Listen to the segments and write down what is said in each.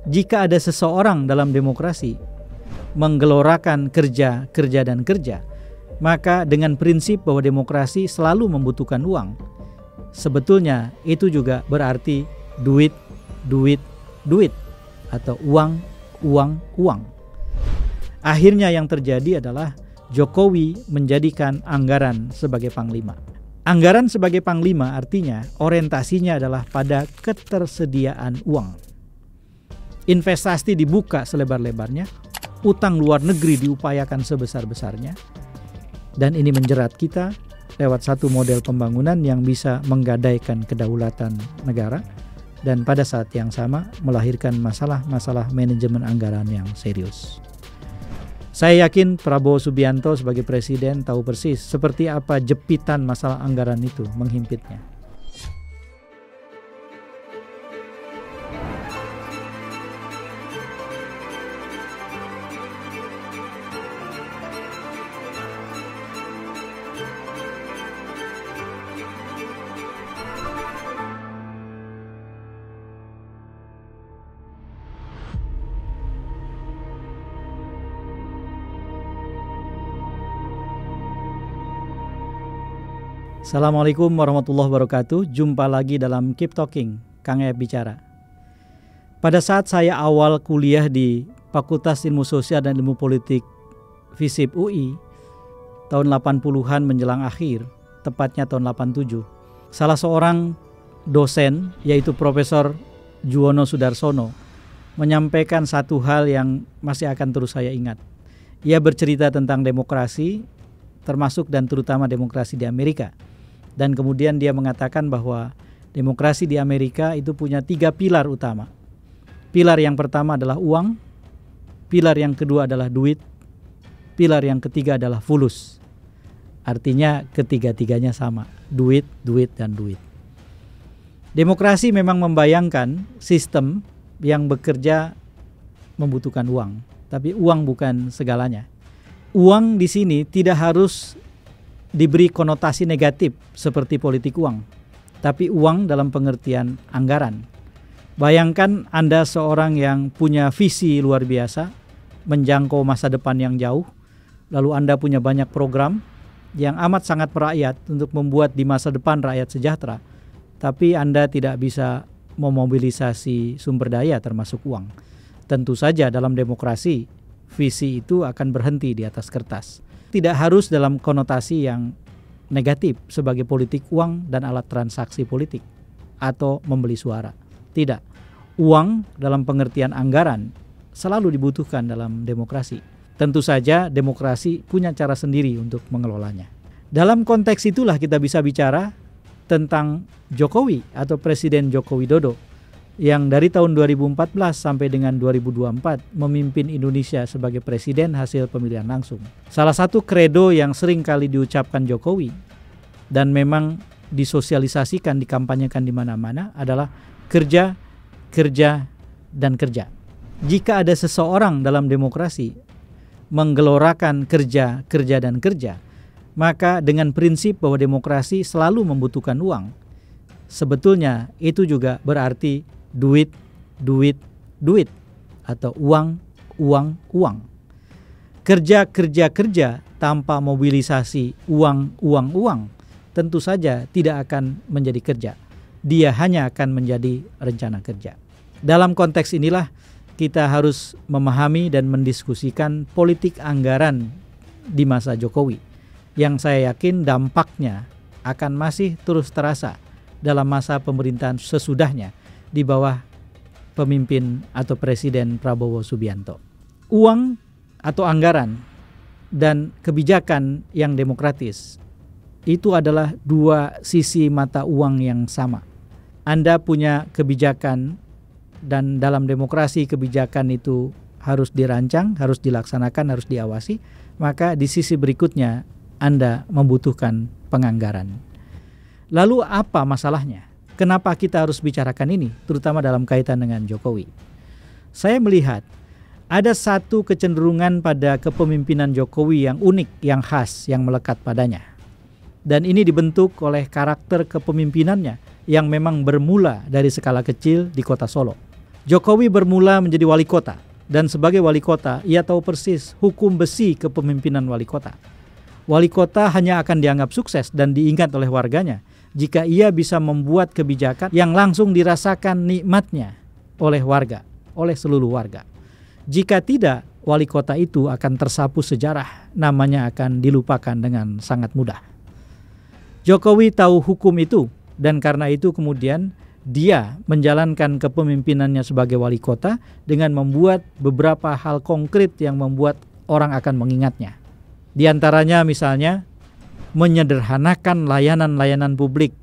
Jika ada seseorang dalam demokrasi menggelorakan kerja, dan kerja, maka dengan prinsip bahwa demokrasi selalu membutuhkan uang, sebetulnya itu juga berarti duit, atau uang. Akhirnya yang terjadi adalah Jokowi menjadikan anggaran sebagai panglima. Anggaran sebagai panglima artinya orientasinya adalah pada ketersediaan uang. Investasi dibuka selebar-lebarnya, utang luar negeri diupayakan sebesar-besarnya, dan ini menjerat kita lewat satu model pembangunan yang bisa menggadaikan kedaulatan negara dan pada saat yang sama melahirkan masalah-masalah manajemen anggaran yang serius. Saya yakin Prabowo Subianto sebagai presiden tahu persis seperti apa jepitan masalah anggaran itu menghimpitnya. Assalamualaikum warahmatullahi wabarakatuh. Jumpa lagi dalam Keep Talking, Kang Ep Bicara. Pada saat saya awal kuliah di Fakultas Ilmu Sosial dan Ilmu Politik FISIP UI tahun 80-an menjelang akhir, tepatnya tahun 87, salah seorang dosen yaitu Profesor Juwono Sudarsono menyampaikan satu hal yang masih akan terus saya ingat. Ia bercerita tentang demokrasi, termasuk dan terutama demokrasi di Amerika. Dan kemudian dia mengatakan bahwa demokrasi di Amerika itu punya 3 pilar utama. Pilar yang pertama adalah uang, pilar yang kedua adalah duit, pilar yang ketiga adalah fulus. Artinya ketiga-tiganya sama, duit, dan duit. Demokrasi memang membayangkan sistem yang bekerja membutuhkan uang, tapi uang bukan segalanya. Uang di sini tidak harus diberi konotasi negatif seperti politik uang, tapi uang dalam pengertian anggaran. Bayangkan Anda seorang yang punya visi luar biasa, menjangkau masa depan yang jauh, lalu Anda punya banyak program yang amat sangat merakyat untuk membuat di masa depan rakyat sejahtera, tapi Anda tidak bisa memobilisasi sumber daya termasuk uang. Tentu saja dalam demokrasi, visi itu akan berhenti di atas kertas. Tidak harus dalam konotasi yang negatif sebagai politik uang dan alat transaksi politik atau membeli suara. Tidak. Uang dalam pengertian anggaran selalu dibutuhkan dalam demokrasi. Tentu saja demokrasi punya cara sendiri untuk mengelolanya. Dalam konteks itulah kita bisa bicara tentang Jokowi atau Presiden Joko Widodo yang dari tahun 2014 sampai dengan 2024 memimpin Indonesia sebagai presiden hasil pemilihan langsung. Salah satu kredo yang sering kali diucapkan Jokowi dan memang disosialisasikan, dikampanyekan di mana-mana adalah kerja, dan kerja. Jika ada seseorang dalam demokrasi menggelorakan kerja, dan kerja, maka dengan prinsip bahwa demokrasi selalu membutuhkan uang, sebetulnya itu juga berarti duit, atau uang. Kerja tanpa mobilisasi uang, tentu saja tidak akan menjadi kerja. Dia hanya akan menjadi rencana kerja. Dalam konteks inilah kita harus memahami dan mendiskusikan politik anggaran di masa Jokowi, yang saya yakin dampaknya akan masih terus terasa dalam masa pemerintahan sesudahnya di bawah pemimpin atau Presiden Prabowo Subianto. Uang atau anggaran dan kebijakan yang demokratis itu adalah dua sisi mata uang yang sama. Anda punya kebijakan dan dalam demokrasi kebijakan itu harus dirancang, harus dilaksanakan, harus diawasi, maka di sisi berikutnya Anda membutuhkan penganggaran. Lalu apa masalahnya? Kenapa kita harus bicarakan ini, terutama dalam kaitan dengan Jokowi? Saya melihat ada satu kecenderungan pada kepemimpinan Jokowi yang unik, yang khas, yang melekat padanya. Dan ini dibentuk oleh karakter kepemimpinannya yang memang bermula dari skala kecil di kota Solo. Jokowi bermula menjadi wali kota, dan sebagai wali kota ia tahu persis hukum besi kepemimpinan wali kota. Wali kota hanya akan dianggap sukses dan diingat oleh warganya jika ia bisa membuat kebijakan yang langsung dirasakan nikmatnya oleh warga, oleh seluruh warga. Jika tidak, wali kota itu akan tersapu sejarah, namanya akan dilupakan dengan sangat mudah. Jokowi tahu hukum itu, dan karena itu kemudian dia menjalankan kepemimpinannya sebagai wali kota dengan membuat beberapa hal konkret yang membuat orang akan mengingatnya. Di antaranya misalnya menyederhanakan layanan-layanan publik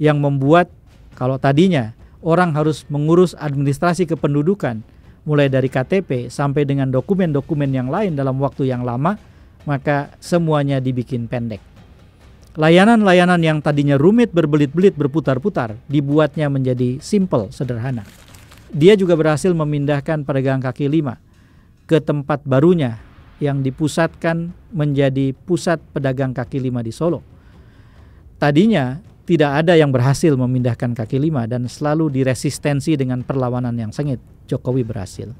yang membuat kalau tadinya orang harus mengurus administrasi kependudukan mulai dari KTP sampai dengan dokumen-dokumen yang lain dalam waktu yang lama, maka semuanya dibikin pendek. Layanan-layanan yang tadinya rumit berbelit-belit berputar-putar dibuatnya menjadi simple, sederhana. Dia juga berhasil memindahkan pedagang kaki lima ke tempat barunya yang dipusatkan menjadi pusat pedagang kaki lima di Solo. Tadinya tidak ada yang berhasil memindahkan kaki lima dan selalu diresistensi dengan perlawanan yang sengit. Jokowi berhasil.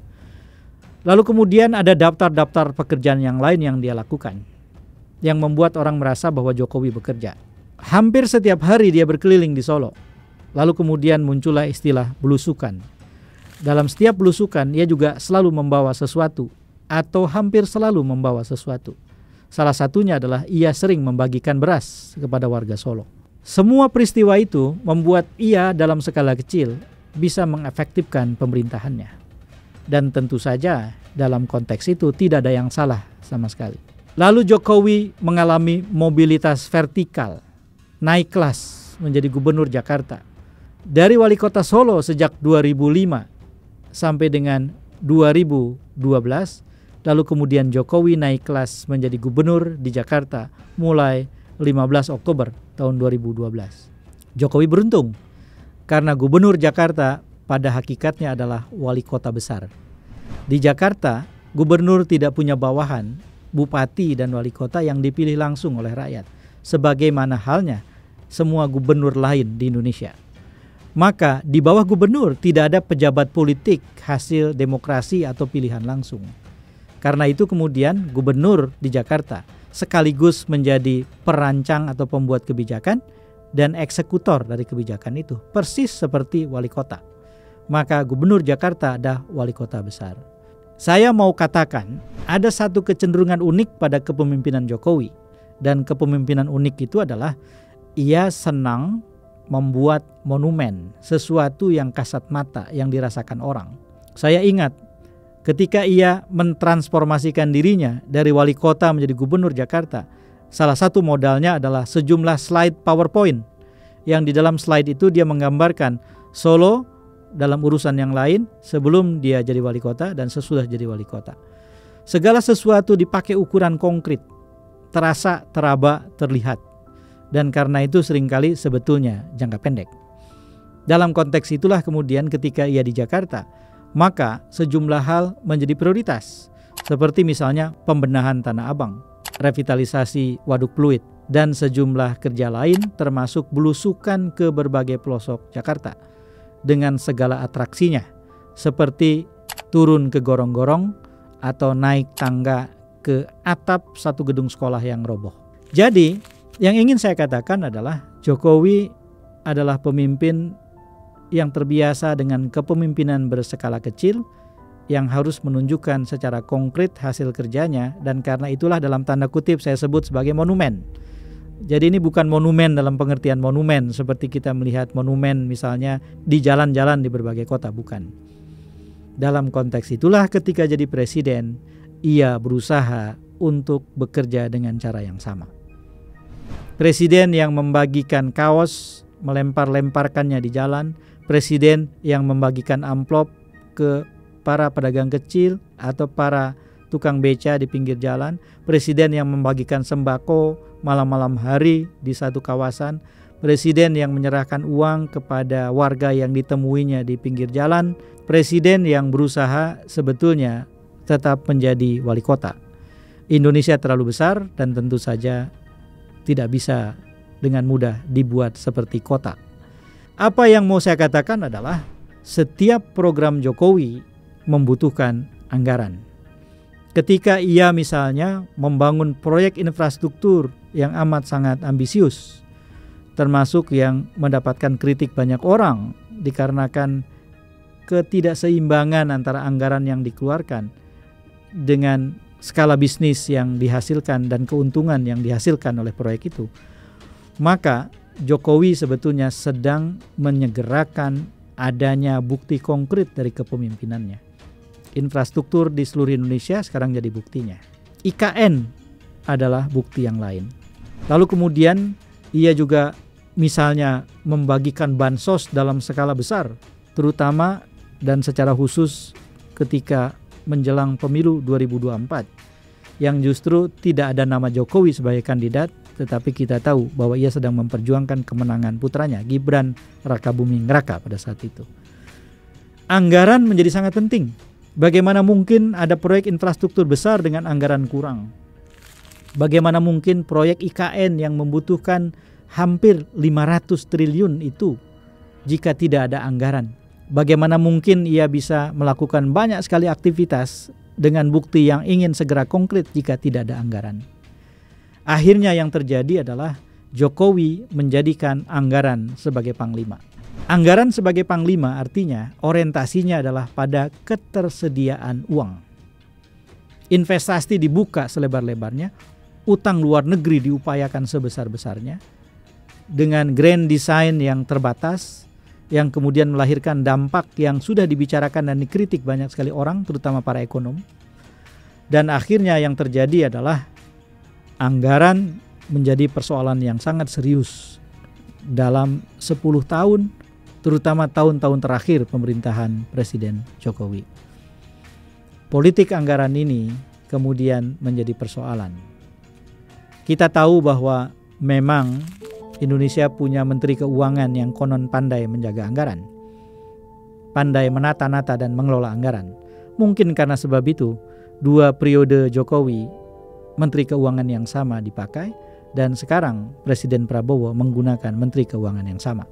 Lalu kemudian ada daftar-daftar pekerjaan yang lain yang dia lakukan, yang membuat orang merasa bahwa Jokowi bekerja. Hampir setiap hari dia berkeliling di Solo. Lalu kemudian muncullah istilah belusukan. Dalam setiap belusukan ia juga selalu membawa sesuatu atau hampir selalu membawa sesuatu. Salah satunya adalah ia sering membagikan beras kepada warga Solo. Semua peristiwa itu membuat ia dalam skala kecil bisa mengefektifkan pemerintahannya. Dan tentu saja dalam konteks itu tidak ada yang salah sama sekali. Lalu Jokowi mengalami mobilitas vertikal, naik kelas menjadi gubernur Jakarta. Dari wali kota Solo sejak 2005 sampai dengan 2012, lalu kemudian Jokowi naik kelas menjadi gubernur di Jakarta mulai 15 Oktober tahun 2012. Jokowi beruntung karena gubernur Jakarta pada hakikatnya adalah wali kota besar. Di Jakarta, gubernur tidak punya bawahan, bupati dan wali kota yang dipilih langsung oleh rakyat, sebagaimana halnya semua gubernur lain di Indonesia. Maka di bawah gubernur tidak ada pejabat politik hasil demokrasi atau pilihan langsung. Karena itu kemudian gubernur di Jakarta sekaligus menjadi perancang atau pembuat kebijakan dan eksekutor dari kebijakan itu, persis seperti wali kota. Maka gubernur Jakarta adalah wali kota besar. Saya mau katakan ada satu kecenderungan unik pada kepemimpinan Jokowi. Dan kepemimpinan unik itu adalah ia senang membuat monumen, sesuatu yang kasat mata yang dirasakan orang. Saya ingat ketika ia mentransformasikan dirinya dari wali kota menjadi gubernur Jakarta, salah satu modalnya adalah sejumlah slide PowerPoint yang di dalam slide itu dia menggambarkan Solo dalam urusan yang lain sebelum dia jadi wali kota dan sesudah jadi wali kota. Segala sesuatu dipakai ukuran konkret, terasa, teraba, terlihat. Dan karena itu seringkali sebetulnya jangka pendek. Dalam konteks itulah kemudian ketika ia di Jakarta, maka sejumlah hal menjadi prioritas. Seperti misalnya pembenahan Tanah Abang, revitalisasi Waduk Pluit, dan sejumlah kerja lain termasuk belusukan ke berbagai pelosok Jakarta dengan segala atraksinya, seperti turun ke gorong-gorong atau naik tangga ke atap satu gedung sekolah yang roboh. Jadi, yang ingin saya katakan adalah Jokowi adalah pemimpin yang terbiasa dengan kepemimpinan berskala kecil yang harus menunjukkan secara konkret hasil kerjanya, dan karena itulah dalam tanda kutip saya sebut sebagai monumen. Jadi ini bukan monumen dalam pengertian monumen seperti kita melihat monumen misalnya di jalan-jalan di berbagai kota, bukan. Dalam konteks itulah ketika jadi presiden, ia berusaha untuk bekerja dengan cara yang sama. Presiden yang membagikan kaos, melempar-lemparkannya di jalan, presiden yang membagikan amplop ke para pedagang kecil atau para tukang beca di pinggir jalan, presiden yang membagikan sembako malam-malam hari di satu kawasan, presiden yang menyerahkan uang kepada warga yang ditemuinya di pinggir jalan, presiden yang berusaha sebetulnya tetap menjadi wali kota. Indonesia terlalu besar dan tentu saja tidak bisa dengan mudah dibuat seperti kota. Apa yang mau saya katakan adalah setiap program Jokowi membutuhkan anggaran. Ketika ia misalnya membangun proyek infrastruktur yang amat sangat ambisius, termasuk yang mendapatkan kritik banyak orang dikarenakan ketidakseimbangan antara anggaran yang dikeluarkan dengan skala bisnis yang dihasilkan dan keuntungan yang dihasilkan oleh proyek itu, maka Jokowi sebetulnya sedang menyegerakan adanya bukti konkret dari kepemimpinannya. Infrastruktur di seluruh Indonesia sekarang jadi buktinya. IKN adalah bukti yang lain. Lalu kemudian ia juga misalnya membagikan bansos dalam skala besar, terutama dan secara khusus ketika menjelang pemilu 2024, yang justru tidak ada nama Jokowi sebagai kandidat, tetapi kita tahu bahwa ia sedang memperjuangkan kemenangan putranya Gibran Rakabuming Raka pada saat itu. Anggaran menjadi sangat penting. Bagaimana mungkin ada proyek infrastruktur besar dengan anggaran kurang? Bagaimana mungkin proyek IKN yang membutuhkan hampir 500 triliun itu jika tidak ada anggaran? Bagaimana mungkin ia bisa melakukan banyak sekali aktivitas dengan bukti yang ingin segera konkret jika tidak ada anggaran? Akhirnya yang terjadi adalah Jokowi menjadikan anggaran sebagai panglima. Anggaran sebagai panglima artinya orientasinya adalah pada ketersediaan uang. Investasi dibuka selebar-lebarnya, utang luar negeri diupayakan sebesar-besarnya, dengan grand design yang terbatas, yang kemudian melahirkan dampak yang sudah dibicarakan dan dikritik banyak sekali orang, terutama para ekonom. Dan akhirnya yang terjadi adalah anggaran menjadi persoalan yang sangat serius dalam 10 tahun, terutama tahun-tahun terakhir pemerintahan Presiden Jokowi. Politik anggaran ini kemudian menjadi persoalan. Kita tahu bahwa memang Indonesia punya Menteri Keuangan yang konon pandai menjaga anggaran, pandai menata-nata dan mengelola anggaran. Mungkin karena sebab itu, 2 periode Jokowi, Menteri Keuangan yang sama dipakai, dan sekarang Presiden Prabowo menggunakan Menteri Keuangan yang sama.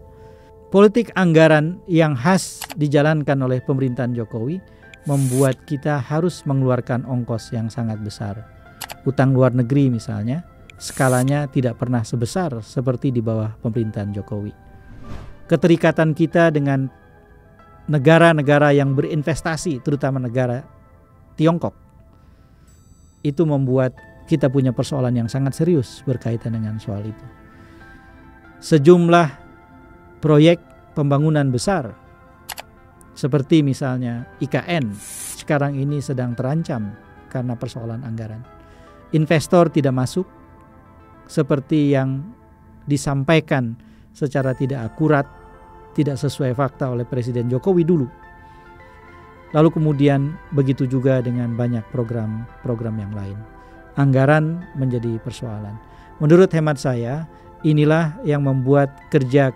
Politik anggaran yang khas dijalankan oleh pemerintahan Jokowi membuat kita harus mengeluarkan ongkos yang sangat besar. Utang luar negeri misalnya, skalanya tidak pernah sebesar seperti di bawah pemerintahan Jokowi. Keterikatan kita dengan negara-negara yang berinvestasi, terutama negara Tiongkok, itu membuat kita punya persoalan yang sangat serius berkaitan dengan soal itu. Sejumlah proyek pembangunan besar seperti misalnya IKN sekarang ini sedang terancam karena persoalan anggaran. Investor tidak masuk seperti yang disampaikan secara tidak akurat, tidak sesuai fakta oleh Presiden Jokowi dulu. Lalu kemudian begitu juga dengan banyak program-program yang lain. Anggaran menjadi persoalan. Menurut hemat saya, inilah yang membuat kerja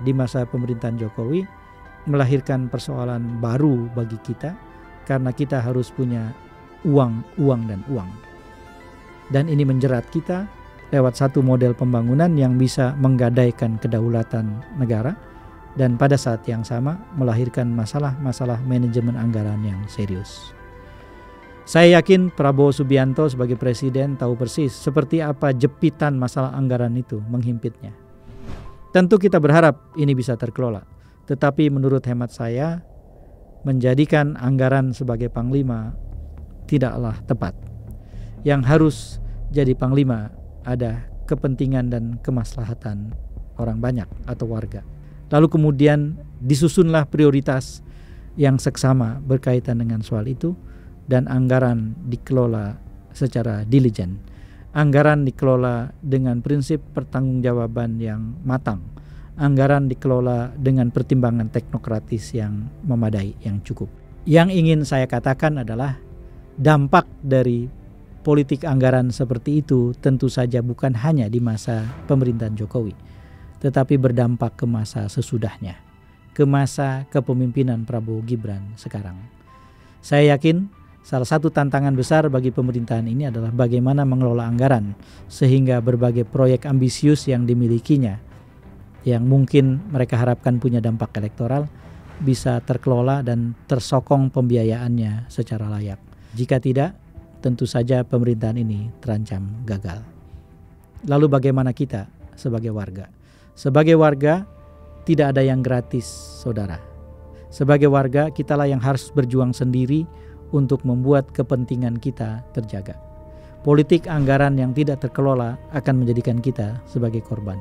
di masa pemerintahan Jokowi melahirkan persoalan baru bagi kita, karena kita harus punya uang. Dan ini menjerat kita lewat satu model pembangunan yang bisa menggadaikan kedaulatan negara, dan pada saat yang sama melahirkan masalah-masalah manajemen anggaran yang serius. Saya yakin Prabowo Subianto sebagai presiden tahu persis seperti apa jepitan masalah anggaran itu menghimpitnya. Tentu kita berharap ini bisa terkelola, tetapi menurut hemat saya, menjadikan anggaran sebagai panglima tidaklah tepat. Yang harus jadi panglima ada kepentingan dan kemaslahatan orang banyak atau warga. Lalu kemudian disusunlah prioritas yang seksama berkaitan dengan soal itu, dan anggaran dikelola secara diligent. Anggaran dikelola dengan prinsip pertanggungjawaban yang matang. Anggaran dikelola dengan pertimbangan teknokratis yang memadai, yang cukup. Yang ingin saya katakan adalah dampak dari politik anggaran seperti itu tentu saja bukan hanya di masa pemerintahan Jokowi, tetapi berdampak ke masa sesudahnya, ke masa kepemimpinan Prabowo Gibran sekarang. Saya yakin salah satu tantangan besar bagi pemerintahan ini adalah bagaimana mengelola anggaran sehingga berbagai proyek ambisius yang dimilikinya, yang mungkin mereka harapkan punya dampak elektoral, bisa terkelola dan tersokong pembiayaannya secara layak. Jika tidak, tentu saja pemerintahan ini terancam gagal. Lalu bagaimana kita sebagai warga? Sebagai warga, tidak ada yang gratis, saudara. Sebagai warga, kitalah yang harus berjuang sendiri untuk membuat kepentingan kita terjaga. Politik anggaran yang tidak terkelola akan menjadikan kita sebagai korban.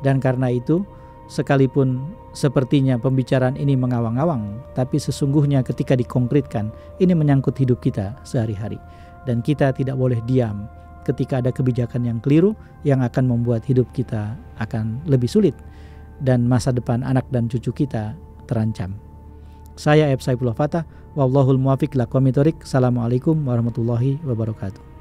Dan karena itu, sekalipun sepertinya pembicaraan ini mengawang-awang, tapi sesungguhnya ketika dikonkretkan, ini menyangkut hidup kita sehari-hari. Dan kita tidak boleh diam ketika ada kebijakan yang keliru yang akan membuat hidup kita akan lebih sulit dan masa depan anak dan cucu kita terancam. Saya Saifullah Fatah, wallahul muwaffiq ila aqwamit thoriq. Assalamualaikum warahmatullahi wabarakatuh.